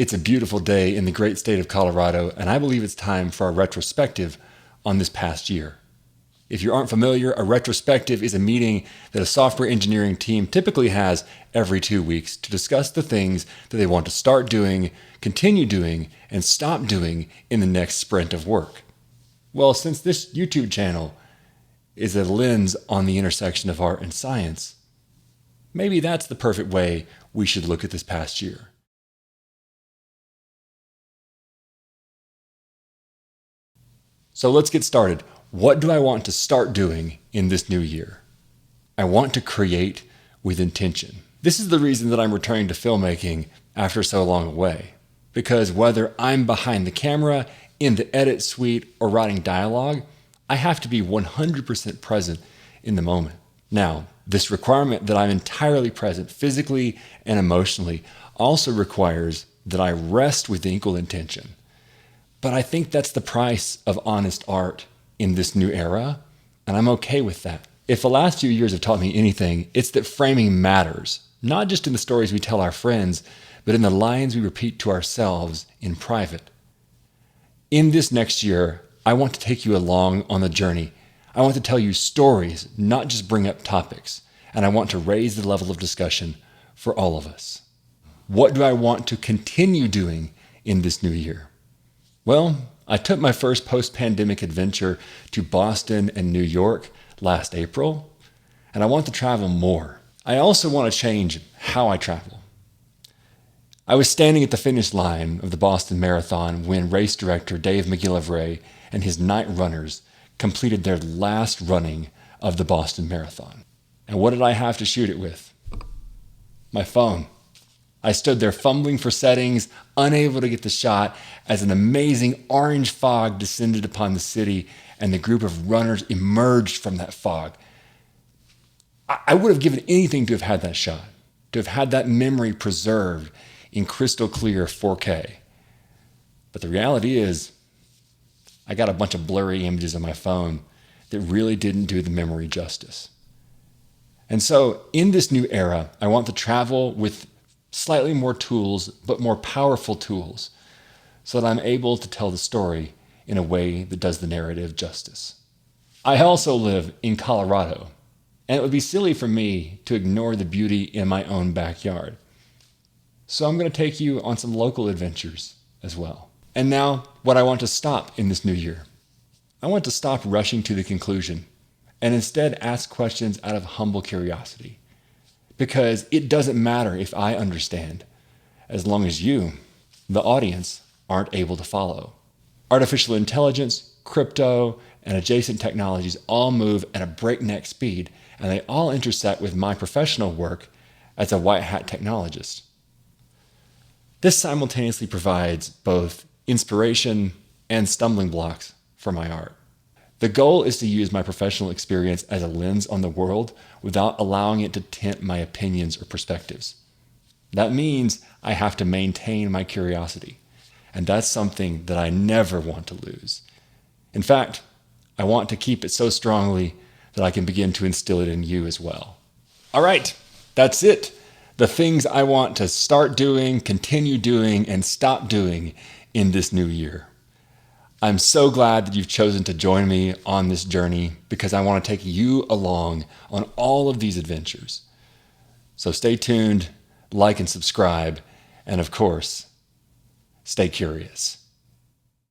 It's a beautiful day in the great state of Colorado, and I believe it's time for our retrospective on this past year. If you aren't familiar, a retrospective is a meeting that a software engineering team typically has every 2 weeks to discuss the things that they want to start doing, continue doing, and stop doing in the next sprint of work. Well, since this YouTube channel is a lens on the intersection of art and science, maybe that's the perfect way we should look at this past year. So let's get started. What do I want to start doing in this new year? I want to create with intention. This is the reason that I'm returning to filmmaking after so long away. Because whether I'm behind the camera, in the edit suite, or writing dialogue, I have to be 100% present in the moment. Now, this requirement that I'm entirely present physically and emotionally also requires that I rest with equal intention. But I think that's the price of honest art in this new era, and I'm okay with that. If the last few years have taught me anything, it's that framing matters, not just in the stories we tell our friends, but in the lines we repeat to ourselves in private. In this next year, I want to take you along on the journey. I want to tell you stories, not just bring up topics, and I want to raise the level of discussion for all of us. What do I want to continue doing in this new year? Well, I took my first post-pandemic adventure to Boston and New York last April, and I want to travel more. I also want to change how I travel. I was standing at the finish line of the Boston Marathon when race director Dave McGillivray and his night runners completed their last running of the Boston Marathon. And what did I have to shoot it with? My phone. I stood there fumbling for settings, unable to get the shot, as an amazing orange fog descended upon the city and the group of runners emerged from that fog. I would have given anything to have had that shot, to have had that memory preserved in crystal clear 4K. But the reality is, I got a bunch of blurry images on my phone that really didn't do the memory justice. And so in this new era, I want to travel with slightly more tools, but more powerful tools, so that I'm able to tell the story in a way that does the narrative justice. I also live in Colorado, and it would be silly for me to ignore the beauty in my own backyard. So I'm going to take you on some local adventures as well. And now, what I want to stop in this new year. I want to stop rushing to the conclusion and instead ask questions out of humble curiosity. Because it doesn't matter if I understand, as long as you, the audience, aren't able to follow. Artificial intelligence, crypto, and adjacent technologies all move at a breakneck speed, and they all intersect with my professional work as a white hat technologist. This simultaneously provides both inspiration and stumbling blocks for my art. The goal is to use my professional experience as a lens on the world without allowing it to tint my opinions or perspectives. That means I have to maintain my curiosity, and that's something that I never want to lose. In fact, I want to keep it so strongly that I can begin to instill it in you as well. All right, that's it. The things I want to start doing, continue doing, and stop doing in this new year. I'm so glad that you've chosen to join me on this journey because I want to take you along on all of these adventures. So stay tuned, like and subscribe, and of course, stay curious.